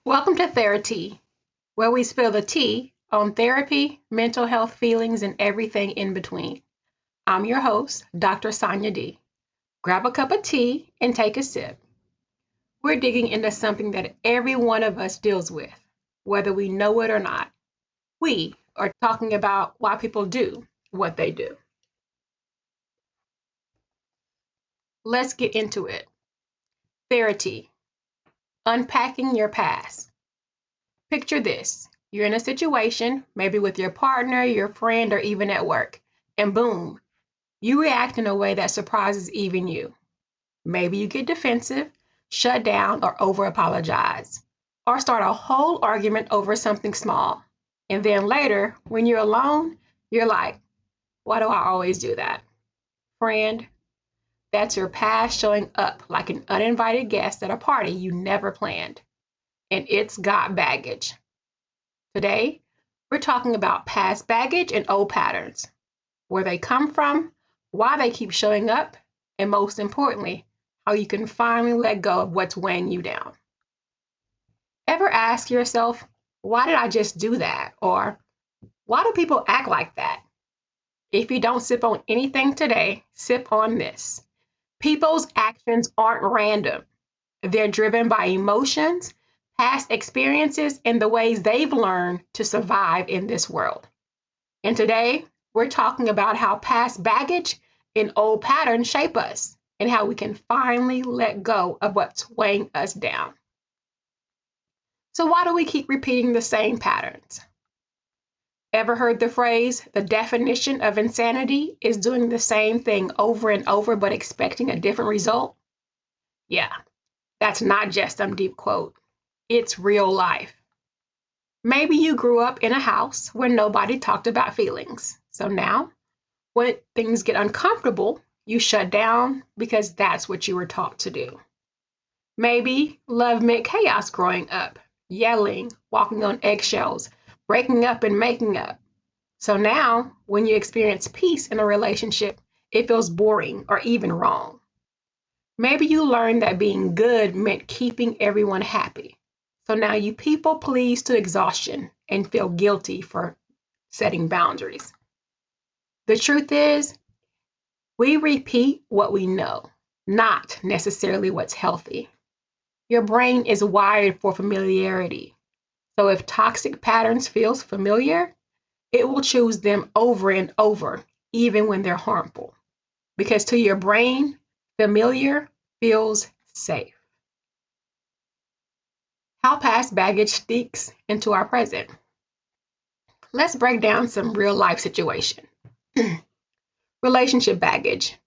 Welcome to TheraTea, where we spill the tea on therapy, mental health feelings, and everything in between. I'm your host, Dr. Sonya D. Grab a cup of tea and take a sip. We're digging into something that every one of us deals with, whether we know it or not. We are talking about why people do what they do. Let's get into it. TheraTea, unpacking your past. Picture this. You're in a situation, maybe with your partner, your friend, or even at work, and boom, you react in a way that surprises even you. Maybe you get defensive, shut down, or over apologize, or start a whole argument over something small. And then later, when you're alone, you're like, why do I always do that? Friend, that's your past showing up like an uninvited guest at a party you never planned. And it's got baggage. Today, we're talking about past baggage and old patterns, where they come from, why they keep showing up, and most importantly, how you can finally let go of what's weighing you down. Ever ask yourself, why did I just do that? Or why do people act like that? If you don't sip on anything today, sip on this. People's actions aren't random. They're driven by emotions, past experiences, and the ways they've learned to survive in this world. And today, we're talking about how past baggage and old patterns shape us and how we can finally let go of what's weighing us down. So, why do we keep repeating the same patterns? Ever heard the phrase, the definition of insanity is doing the same thing over and over but expecting a different result? Yeah, that's not just some deep quote, it's real life. Maybe you grew up in a house where nobody talked about feelings. So now, when things get uncomfortable, you shut down because that's what you were taught to do. Maybe love meant chaos growing up, yelling, walking on eggshells, breaking up and making up. So now, when you experience peace in a relationship, it feels boring or even wrong. Maybe you learned that being good meant keeping everyone happy. So now you people please to exhaustion and feel guilty for setting boundaries. The truth is, we repeat what we know, not necessarily what's healthy. Your brain is wired for familiarity. So if toxic patterns feels familiar, it will choose them over and over, even when they're harmful. Because to your brain, familiar feels safe. How past baggage sneaks into our present. Let's break down some real life situation. Relationship baggage.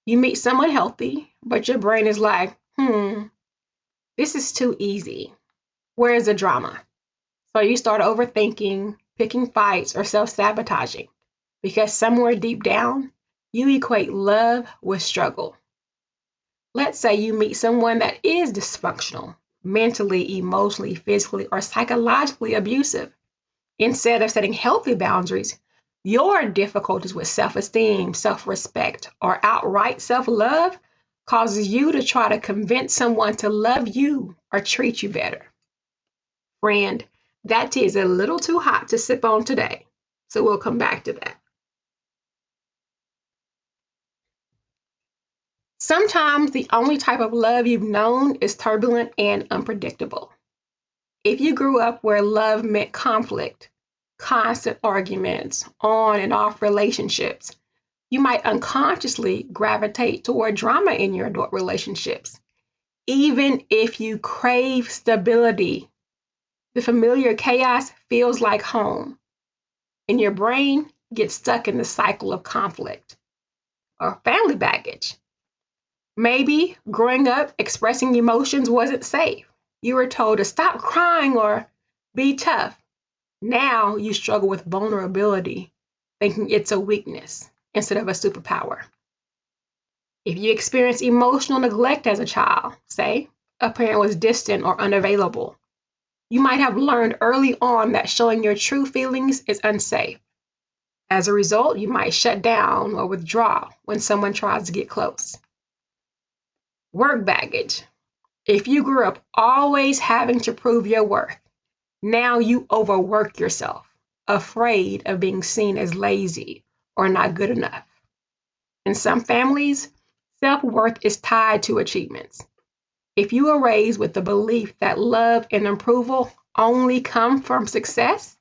You meet someone healthy, but your brain is like, this is too easy. Where's the drama? So you start overthinking, picking fights, or self sabotaging because somewhere deep down, you equate love with struggle. Let's say you meet someone that is dysfunctional, mentally, emotionally, physically, or psychologically abusive. Instead of setting healthy boundaries, your difficulties with self esteem, self respect, or outright self love causes you to try to convince someone to love you or treat you better. Friend, that tea is a little too hot to sip on today, so we'll come back to that. Sometimes the only type of love you've known is turbulent and unpredictable. If you grew up where love meant conflict, constant arguments, on and off relationships, you might unconsciously gravitate toward drama in your adult relationships. Even if you crave stability, the familiar chaos feels like home, and your brain gets stuck in the cycle of conflict or family baggage. Maybe growing up, expressing emotions wasn't safe. You were told to stop crying or be tough. Now you struggle with vulnerability, thinking it's a weakness instead of a superpower. If you experience emotional neglect as a child, say a parent was distant or unavailable, you might have learned early on that showing your true feelings is unsafe. As a result, you might shut down or withdraw when someone tries to get close. Work baggage. If you grew up always having to prove your worth, now you overwork yourself, afraid of being seen as lazy or not good enough. In some families, self-worth is tied to achievements. If you are raised with the belief that love and approval only come from success,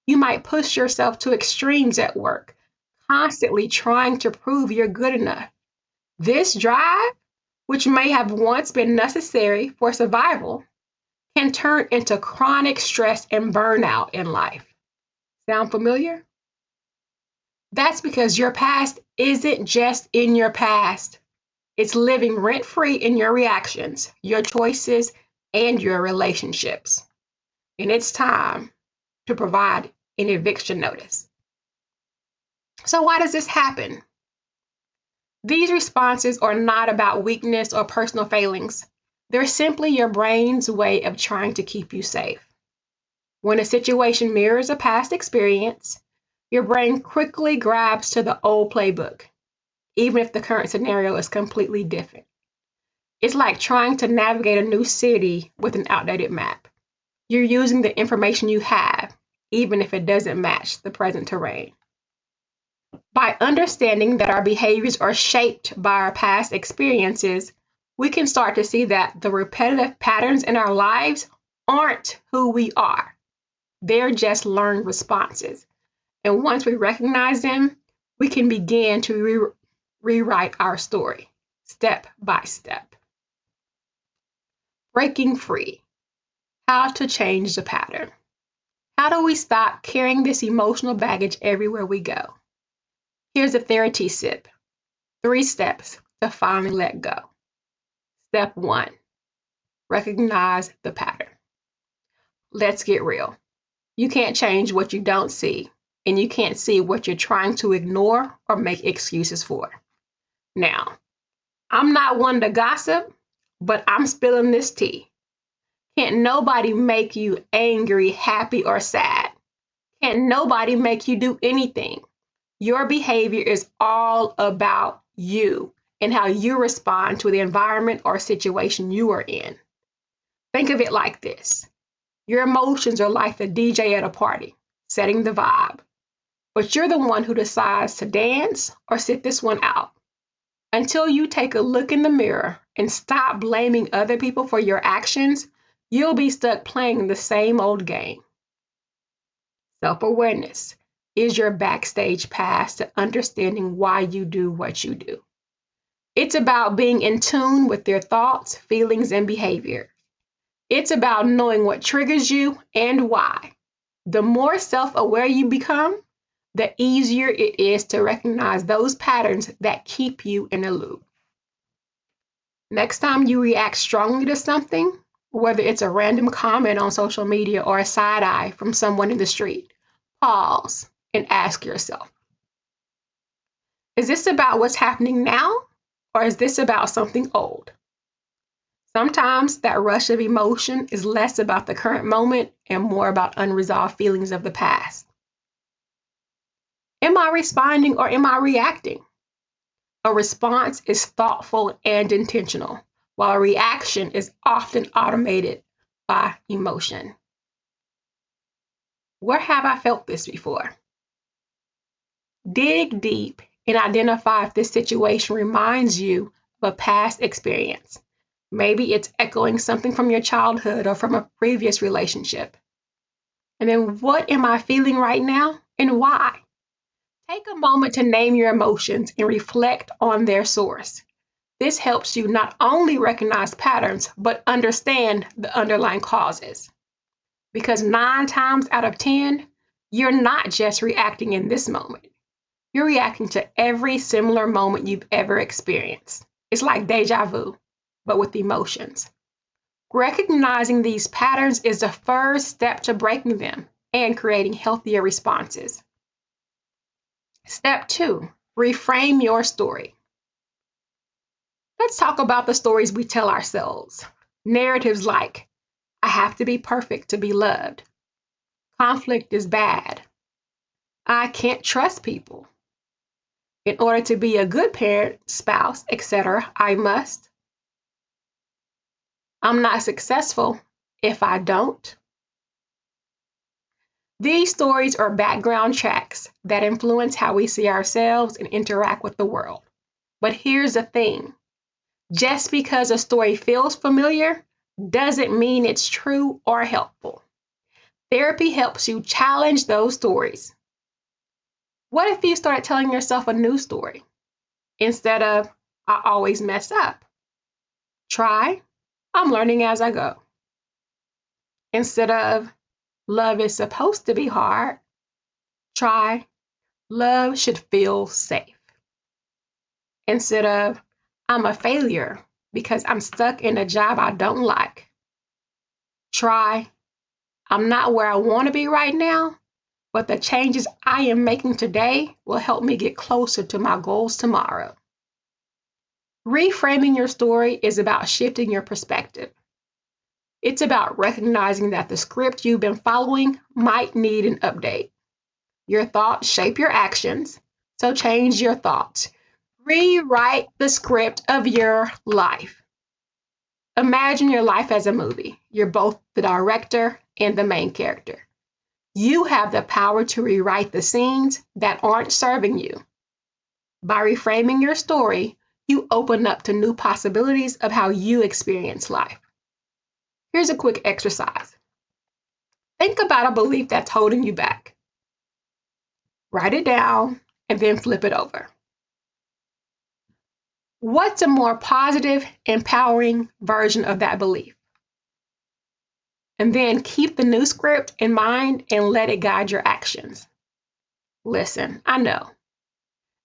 you might push yourself to extremes at work, constantly trying to prove you're good enough. This drive, which may have once been necessary for survival, can turn into chronic stress and burnout in life. Sound familiar? That's because your past isn't just in your past. It's living rent-free in your reactions, your choices, and your relationships. And it's time to provide an eviction notice. So why does this happen? These responses are not about weakness or personal failings. They're simply your brain's way of trying to keep you safe. When a situation mirrors a past experience, your brain quickly grabs to the old playbook, even if the current scenario is completely different. It's like trying to navigate a new city with an outdated map. You're using the information you have, even if it doesn't match the present terrain. By understanding that our behaviors are shaped by our past experiences, we can start to see that the repetitive patterns in our lives aren't who we are. They're just learned responses. And once we recognize them, we can begin to rewrite our story, step by step. Breaking free. How to change the pattern. How do we stop carrying this emotional baggage everywhere we go? Here's a TheraTea sip. 3 steps to finally let go. Step 1, recognize the pattern. Let's get real. You can't change what you don't see, and you can't see what you're trying to ignore or make excuses for. Now, I'm not one to gossip, but I'm spilling this tea. Can't nobody make you angry, happy, or sad. Can't nobody make you do anything. Your behavior is all about you and how you respond to the environment or situation you are in. Think of it like this. Your emotions are like the DJ at a party, setting the vibe. But you're the one who decides to dance or sit this one out. Until you take a look in the mirror and stop blaming other people for your actions, you'll be stuck playing the same old game. Self-awareness is your backstage pass to understanding why you do what you do. It's about being in tune with your thoughts, feelings, and behavior. It's about knowing what triggers you and why. The more self-aware you become, the easier it is to recognize those patterns that keep you in a loop. Next time you react strongly to something, whether it's a random comment on social media or a side eye from someone in the street, pause and ask yourself, is this about what's happening now, or is this about something old? Sometimes that rush of emotion is less about the current moment and more about unresolved feelings of the past. Am I responding or am I reacting? A response is thoughtful and intentional, while a reaction is often automated by emotion. Where have I felt this before? Dig deep and identify if this situation reminds you of a past experience. Maybe it's echoing something from your childhood or from a previous relationship. And then what am I feeling right now and why? Take a moment to name your emotions and reflect on their source. This helps you not only recognize patterns, but understand the underlying causes. Because 9 times out of 10, you're not just reacting in this moment. You're reacting to every similar moment you've ever experienced. It's like deja vu, but with emotions. Recognizing these patterns is the first step to breaking them and creating healthier responses. Step 2, reframe your story. Let's talk about the stories we tell ourselves. Narratives like, I have to be perfect to be loved. Conflict is bad. I can't trust people. In order to be a good parent, spouse, etc., I must. I'm not successful if I don't. These stories are background tracks that influence how we see ourselves and interact with the world. But here's the thing. Just because a story feels familiar doesn't mean it's true or helpful. Therapy helps you challenge those stories. What if you started telling yourself a new story? Instead of, I always mess up. Try, I'm learning as I go. Instead of, love is supposed to be hard. Try, love should feel safe. Instead of, I'm a failure because I'm stuck in a job I don't like. Try, I'm not where I want to be right now, but the changes I am making today will help me get closer to my goals tomorrow. Reframing your story is about shifting your perspective. It's about recognizing that the script you've been following might need an update. Your thoughts shape your actions, so change your thoughts. Rewrite the script of your life. Imagine your life as a movie. You're both the director and the main character. You have the power to rewrite the scenes that aren't serving you. By reframing your story, you open up to new possibilities of how you experience life. Here's a quick exercise. Think about a belief that's holding you back. Write it down and then flip it over. What's a more positive, empowering version of that belief? And then keep the new script in mind and let it guide your actions. Listen, I know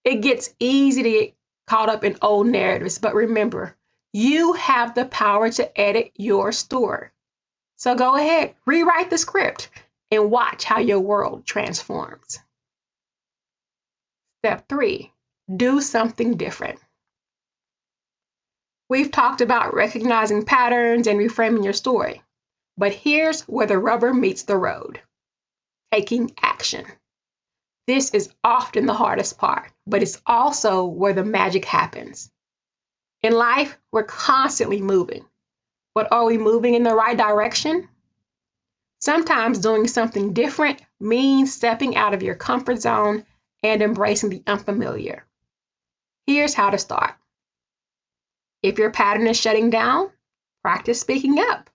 it gets easy to get caught up in old narratives, but remember, you have the power to edit your story. So go ahead, rewrite the script and watch how your world transforms. Step 3, do something different. We've talked about recognizing patterns and reframing your story, but here's where the rubber meets the road. Taking action. This is often the hardest part, but it's also where the magic happens. In life, we're constantly moving, but are we moving in the right direction? Sometimes doing something different means stepping out of your comfort zone and embracing the unfamiliar. Here's how to start. If your pattern is shutting down, practice speaking up.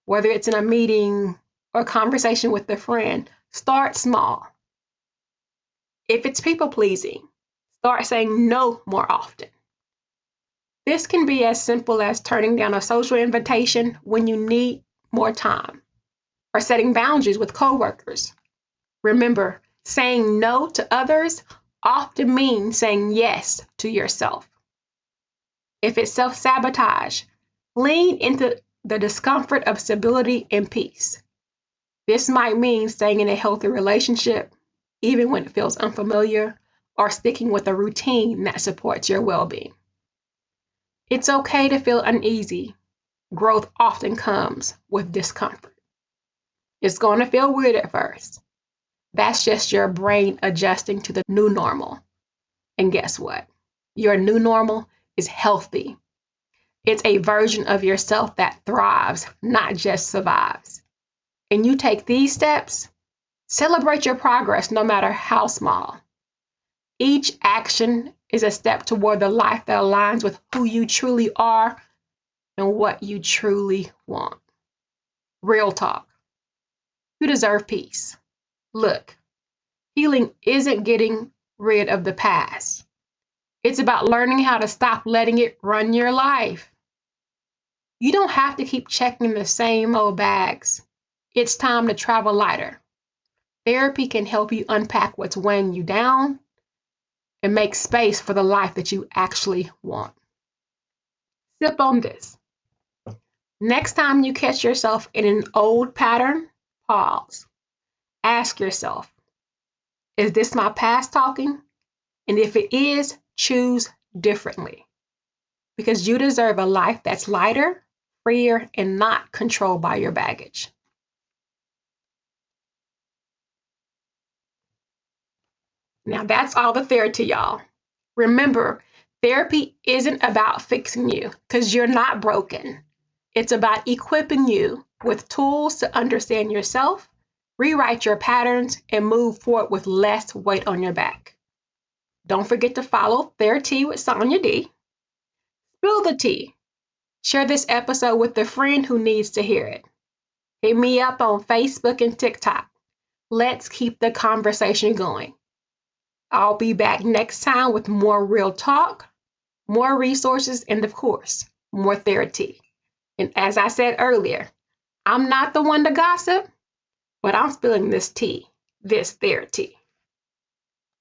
Whether it's in a meeting or a conversation with a friend, start small. If it's people pleasing, start saying no more often. This can be as simple as turning down a social invitation when you need more time, or setting boundaries with coworkers. Remember, saying no to others often means saying yes to yourself. If it's self-sabotage, lean into the discomfort of stability and peace. This might mean staying in a healthy relationship, even when it feels unfamiliar, or sticking with a routine that supports your well-being. It's okay to feel uneasy. Growth often comes with discomfort. It's going to feel weird at first. That's just your brain adjusting to the new normal. And guess what? Your new normal is healthy. It's a version of yourself that thrives, not just survives. And you take these steps, celebrate your progress no matter how small. Each action is a step toward the life that aligns with who you truly are and what you truly want. Real talk. You deserve peace. Look, healing isn't getting rid of the past. It's about learning how to stop letting it run your life. You don't have to keep checking the same old bags. It's time to travel lighter. Therapy can help you unpack what's weighing you down and make space for the life that you actually want. Sip on this. Next time you catch yourself in an old pattern, pause. Ask yourself, is this my past talking? And if it is, choose differently. Because you deserve a life that's lighter, freer, and not controlled by your baggage. Now that's all the TheraTea, y'all. Remember, therapy isn't about fixing you because you're not broken. It's about equipping you with tools to understand yourself, rewrite your patterns, and move forward with less weight on your back. Don't forget to follow TheraTea with Sonya D. Spill the tea. Share this episode with a friend who needs to hear it. Hit me up on Facebook and TikTok. Let's keep the conversation going. I'll be back next time with more real talk, more resources, and of course, more TheraTea. And as I said earlier, I'm not the one to gossip, but I'm spilling this tea, this TheraTea.